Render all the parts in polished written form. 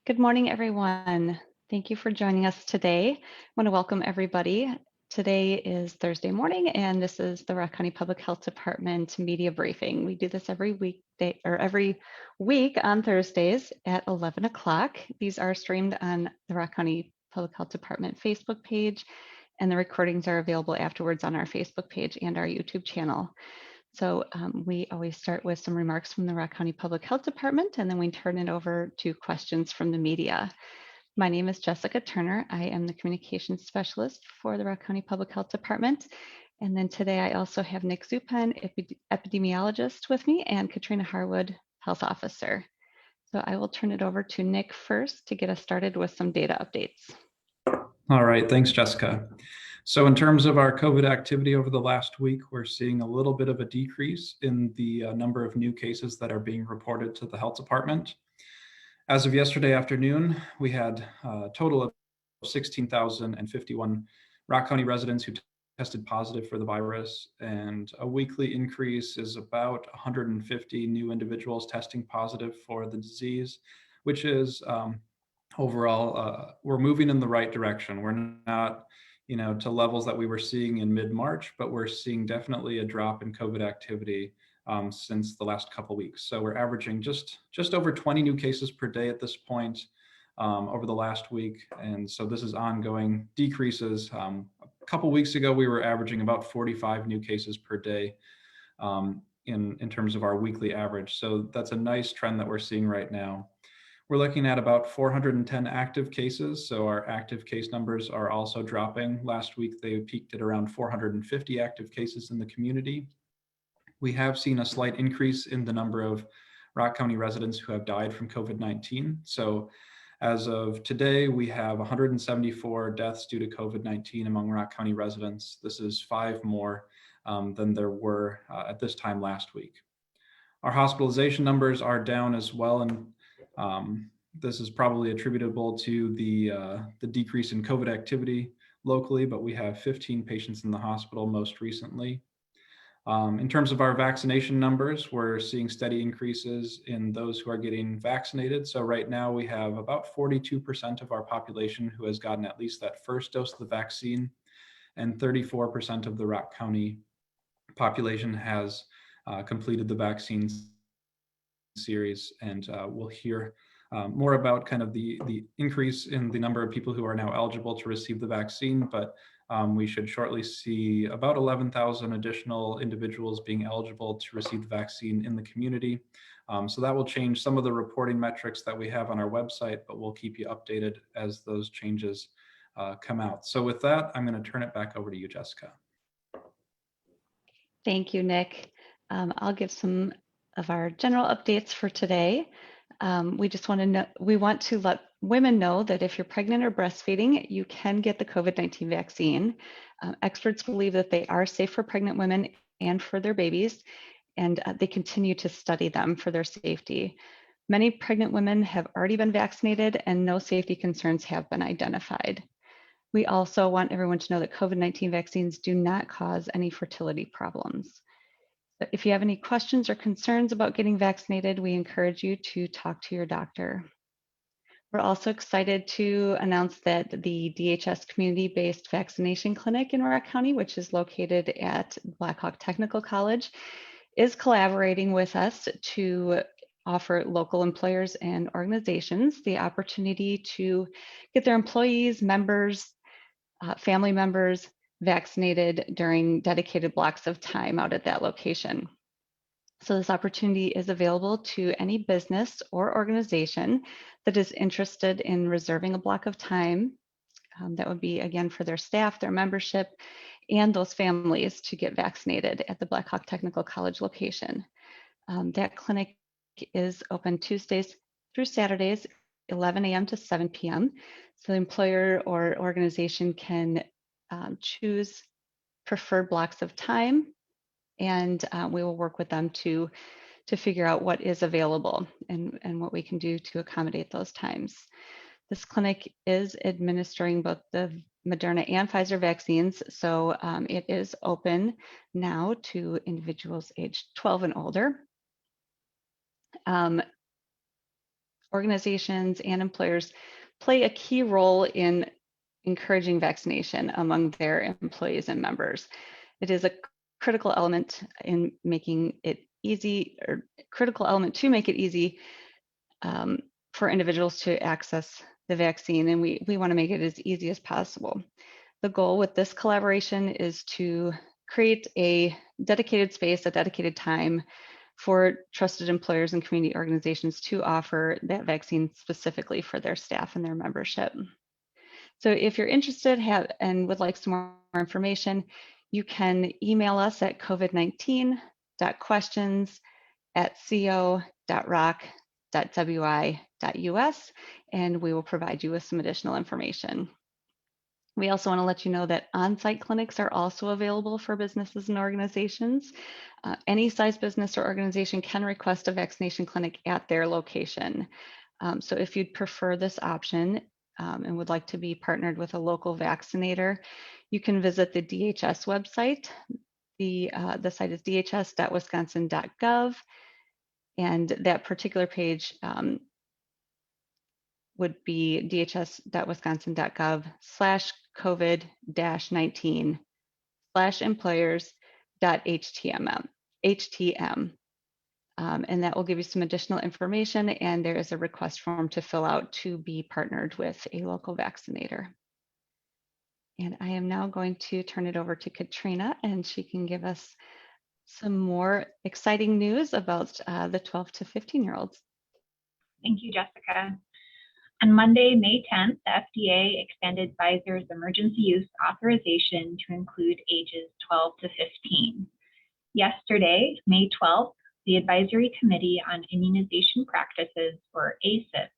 Good morning, everyone. Thank you for joining us today. I want to welcome everybody. Today is Thursday morning, and this is the Rock County Public Health Department media briefing. We do this every weekday or every week on Thursdays at 11 o'clock. These are streamed on the Rock County Public Health Department Facebook page, and the recordings are available afterwards on our Facebook page and our YouTube channel. So we always start with some remarks from the Rock County Public Health Department, and then we turn it over to questions from the media. My name is Jessica Turner. I am the Communications Specialist for the Rock County Public Health Department. And then today I also have Nick Zupan, epidemiologist with me, and Katrina Harwood, Health Officer. So I will turn it over to Nick first to get us started with some data updates. All right, thanks, Jessica. So in terms of our COVID activity over the last week, we're seeing a little bit of a decrease in the number of new cases that are being reported to the health department. As of yesterday afternoon, we had a total of 16,051 Rock County residents who tested positive for the virus, and a weekly increase is about 150 new individuals testing positive for the disease, which is overall, we're moving in the right direction. We're not to levels that we were seeing in mid-March, but we're seeing definitely a drop in COVID activity since the last couple of weeks. So we're averaging just over 20 new cases per day at this point over the last week. And so this is ongoing decreases. A couple of weeks ago, we were averaging about 45 new cases per day in terms of our weekly average. So that's a nice trend that we're seeing right now. We're looking at about 410 active cases, so our active case numbers are also dropping. Last week, they peaked at around 450 active cases in the community. We have seen a slight increase in the number of Rock County residents who have died from COVID-19. So as of today, we have 174 deaths due to COVID-19 among Rock County residents. This is 5 more than there were at this time last week. Our hospitalization numbers are down as well, and this is probably attributable to the decrease in COVID activity locally, but we have 15 patients in the hospital most recently. In terms of our vaccination numbers, we're seeing steady increases in those who are getting vaccinated. So right now we have about 42% of our population who has gotten at least that first dose of the vaccine, and 34% of the Rock County population has completed the vaccine series, and we'll hear more about kind of the increase in the number of people who are now eligible to receive the vaccine, but we should shortly see about 11,000 additional individuals being eligible to receive the vaccine in the community. So that will change some of the reporting metrics that we have on our website, but we'll keep you updated as those changes come out. So with that, I'm going to turn it back over to you, Jessica. Thank you, Nick. I'll give some of our general updates for today. We want to let women know that if you're pregnant or breastfeeding, you can get the COVID-19 vaccine. Experts believe that they are safe for pregnant women and for their babies, and they continue to study them for their safety. Many pregnant women have already been vaccinated, and no safety concerns have been identified. We also want everyone to know that COVID-19 vaccines do not cause any fertility problems. If you have any questions or concerns about getting vaccinated, we encourage you to talk to your doctor. We're also excited to announce that the DHS Community-Based Vaccination Clinic in Rock County, which is located at Blackhawk Technical College, is collaborating with us to offer local employers and organizations the opportunity to get their employees, members, family members vaccinated during dedicated blocks of time out at that location. So this opportunity is available to any business or organization that is interested in reserving a block of time. That would be, again, for their staff, their membership, and those families to get vaccinated at the Blackhawk Technical College location. That clinic is open Tuesdays through Saturdays, 11 a.m. to 7 p.m. So the employer or organization can choose preferred blocks of time, and we will work with them to figure out what is available and what we can do to accommodate those times. This clinic is administering both the Moderna and Pfizer vaccines, so it is open now to individuals aged 12 and older. organizations and employers play a key role in encouraging vaccination among their employees and members. It is a critical element in making it easy, or critical element to make it easy for individuals to access the vaccine, and we want to make it as easy as possible. The goal with this collaboration is to create a dedicated space, a dedicated time for trusted employers and community organizations to offer that vaccine specifically for their staff and their membership. So if you're interested and would like some more information, you can email us at covid19.questions@co.rock.wi.us, and we will provide you with some additional information. We also want to let you know that on-site clinics are also available for businesses and organizations. Any size business or organization can request a vaccination clinic at their location. So if you'd prefer this option and would like to be partnered with a local vaccinator, you can visit the DHS website. The site is dhs.wisconsin.gov, and that particular page would be dhs.wisconsin.gov/covid-19/employers.htm. And that will give you some additional information, and there is a request form to fill out to be partnered with a local vaccinator. And I am now going to turn it over to Katrina, and she can give us some more exciting news about the 12 to 15-year-olds. Thank you, Jessica. On Monday, May 10th, the FDA extended Pfizer's emergency use authorization to include ages 12 to 15. Yesterday, May 12th, the Advisory Committee on Immunization Practices, or ACIP,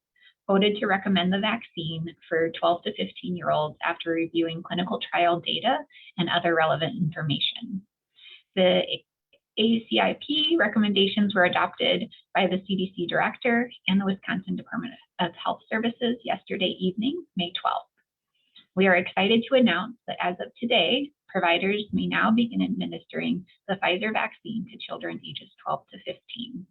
voted to recommend the vaccine for 12 to 15-year-olds after reviewing clinical trial data and other relevant information. The ACIP recommendations were adopted by the CDC Director and the Wisconsin Department of Health Services yesterday evening, May 12th. We are excited to announce that as of today, providers may now begin administering the Pfizer vaccine to children ages 12 to 15.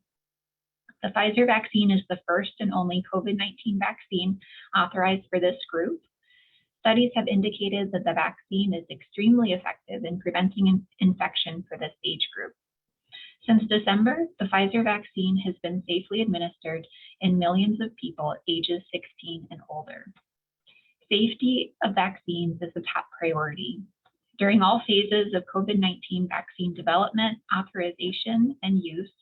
The Pfizer vaccine is the first and only COVID-19 vaccine authorized for this group. Studies have indicated that the vaccine is extremely effective in preventing infection for this age group. Since December, the Pfizer vaccine has been safely administered in millions of people ages 16 and older. Safety of vaccines is a top priority. During all phases of COVID-19 vaccine development, authorization, and use,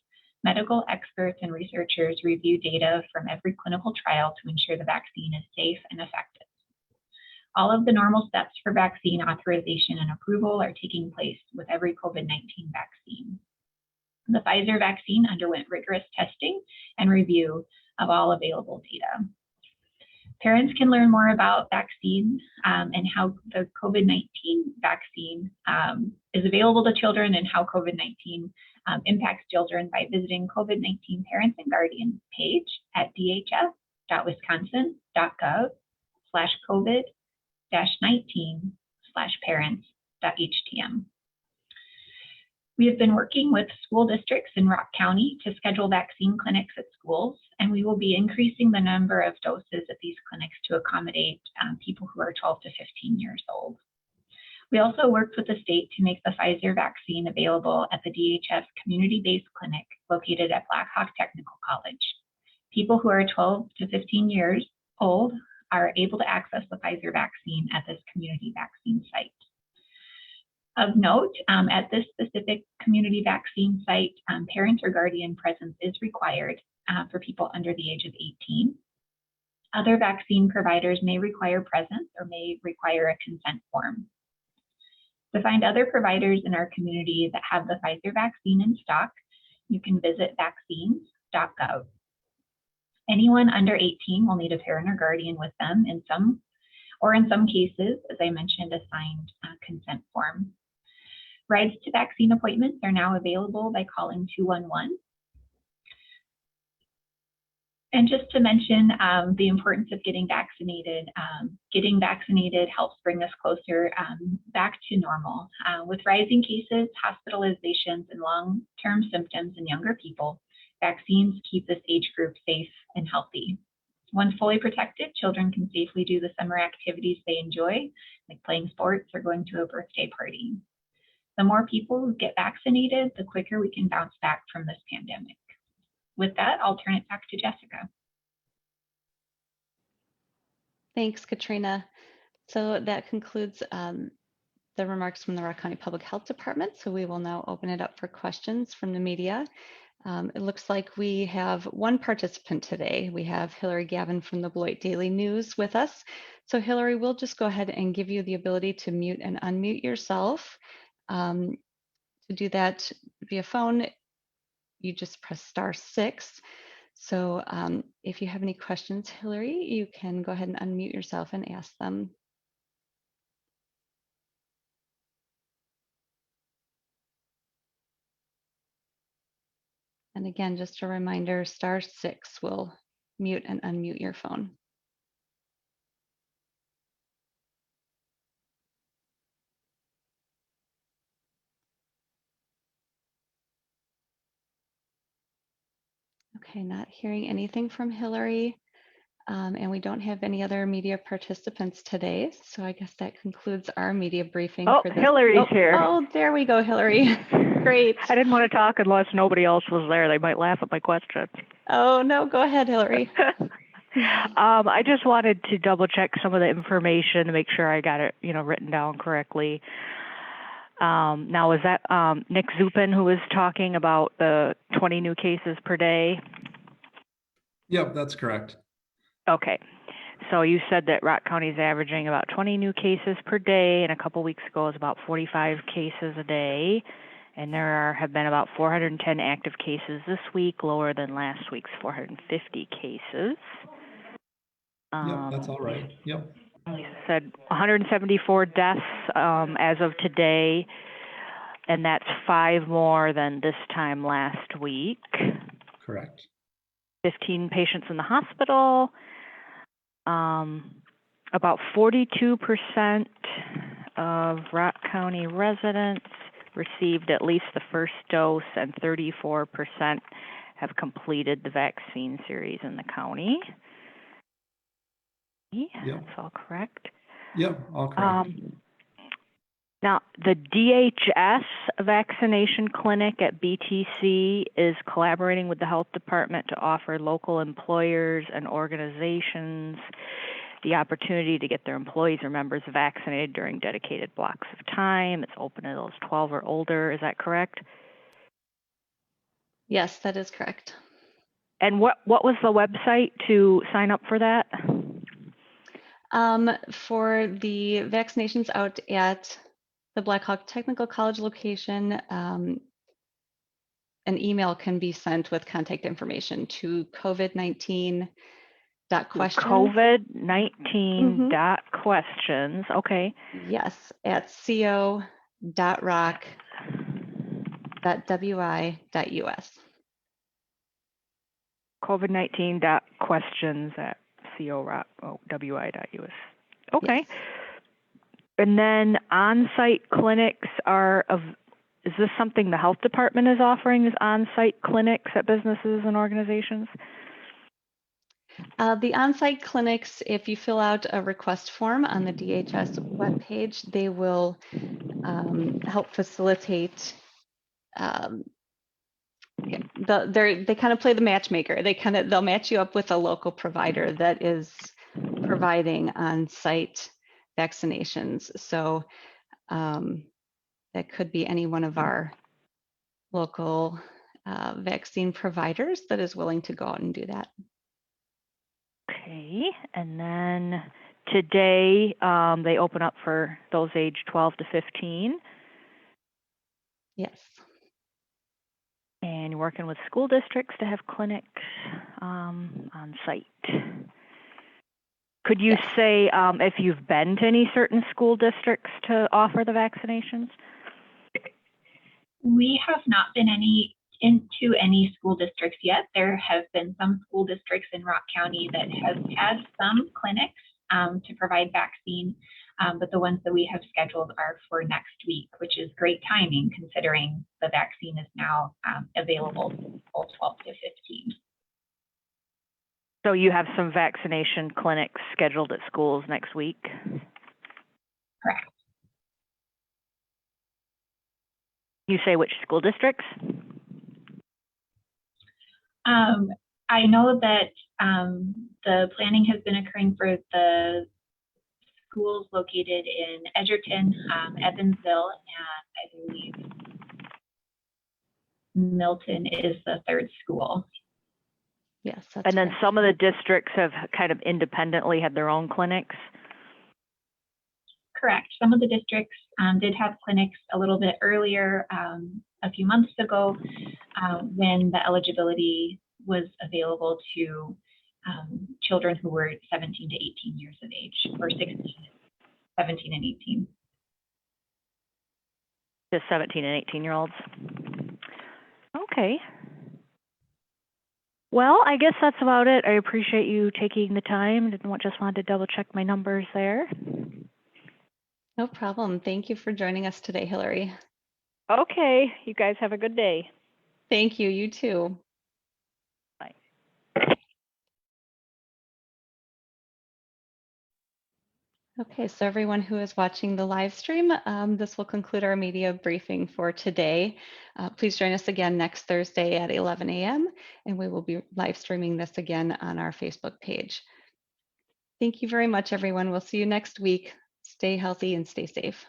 medical experts and researchers review data from every clinical trial to ensure the vaccine is safe and effective. All of the normal steps for vaccine authorization and approval are taking place with every COVID-19 vaccine. The Pfizer vaccine underwent rigorous testing and review of all available data. Parents can learn more about vaccines and how the COVID-19 vaccine is available to children and how COVID-19 impacts children by visiting COVID-19 Parents and Guardians page at dhs.wisconsin.gov/COVID-19/parents.htm. We have been working with school districts in Rock County to schedule vaccine clinics at schools, and we will be increasing the number of doses at these clinics to accommodate people who are 12 to 15 years old. We also worked with the state to make the Pfizer vaccine available at the DHS community-based clinic located at Black Hawk Technical College. People who are 12 to 15 years old are able to access the Pfizer vaccine at this community vaccine site. Of note, at this specific community vaccine site, parent or guardian presence is required for people under the age of 18. Other vaccine providers may require presence or may require a consent form. To find other providers in our community that have the Pfizer vaccine in stock, you can visit vaccines.gov. Anyone under 18 will need a parent or guardian with them in some cases, as I mentioned, a signed consent form. Rides to vaccine appointments are now available by calling 211. And just to mention the importance of getting vaccinated helps bring us closer back to normal. With rising cases, hospitalizations, and long-term symptoms in younger people, vaccines keep this age group safe and healthy. Once fully protected, children can safely do the summer activities they enjoy, like playing sports or going to a birthday party. The more people who get vaccinated, the quicker we can bounce back from this pandemic. With that, I'll turn it back to Jessica. Thanks, Katrina. So that concludes the remarks from the Rock County Public Health Department. So we will now open it up for questions from the media. It looks like we have one participant today. We have Hillary Gavin from the Beloit Daily News with us. So Hillary, we'll just go ahead and give you the ability to mute and unmute yourself. To do that via phone, you just press *6. So if you have any questions, Hillary, you can go ahead and unmute yourself and ask them. And again, just a reminder, *6 will mute and unmute your phone. Okay, not hearing anything from Hillary. And we don't have any other media participants today. So I guess that concludes our media briefing for this. Hillary's here. Oh, there we go, Hillary. Great. I didn't want to talk unless nobody else was there. They might laugh at my question. Oh, no, go ahead, Hillary. I just wanted to double check some of the information to make sure I got it, written down correctly. Now, is that Nick Zupin who was talking about the 20 new cases per day? Yep, that's correct. Okay. So you said that Rock County is averaging about 20 new cases per day, and a couple weeks ago it was about 45 cases a day. And there have been about 410 active cases this week, lower than last week's 450 cases. Yep, that's all right. Yep. You said 174 deaths as of today, and that's 5 more than this time last week. Correct. 15 patients in the hospital. About 42% of Rock County residents received at least the first dose, and 34% have completed the vaccine series in the county. Yep. That's all correct. Yep, all correct. Now, the Dhs Vaccination Clinic at BTC is collaborating with the health department to offer local employers and organizations the opportunity to get their employees or members vaccinated during dedicated blocks of time. It's open to those 12 or older. Is that correct? Yes, that is correct. And what was the website to sign up for that? For the vaccinations out at the Black Hawk Technical College location, an email can be sent with contact information to COVID-19.questions. COVID-19.questions. Okay. Yes, at co.rock.wi.us. COVID-19.questions at co.wi.us. Okay. Yes. And then on-site clinics is this something the health department is offering, is on-site clinics at businesses and organizations? The on-site clinics, if you fill out a request form on the DHS webpage, they will help facilitate. They kind of play the matchmaker. They'll match you up with a local provider that is providing on-site vaccinations. So that could be any one of our local vaccine providers that is willing to go out and do that. Okay, and then today they open up for those aged 12 to 15. Yes. And you're working with school districts to have clinics on site. Could you say if you've been to any certain school districts to offer the vaccinations? We have not been into any school districts yet. There have been some school districts in Rock County that have had some clinics to provide vaccine, but the ones that we have scheduled are for next week, which is great timing considering the vaccine is now available to all 12 to 15. So you have some vaccination clinics scheduled at schools next week? Correct. You say which school districts? I know that the planning has been occurring for the schools located in Edgerton, Evansville, and I believe Milton is the third school. Yes, that's And then correct. some of the districts have kind of independently had their own clinics? Correct. Some of the districts did have clinics a little bit earlier, a few months ago, when the eligibility was available to children who were 17 to 18 years of age, or 16, 17, and 18. Just 17 and 18-year-olds. Okay. Well, I guess that's about it. I appreciate you taking the time. Just wanted to double check my numbers there. No problem. Thank you for joining us today, Hillary. Okay. You guys have a good day. Thank you. You too. Bye. Okay, so everyone who is watching the live stream, this will conclude our media briefing for today. Please join us again next Thursday at 11 a.m. and we will be live streaming this again on our Facebook page. Thank you very much, everyone. We'll see you next week. Stay healthy and stay safe.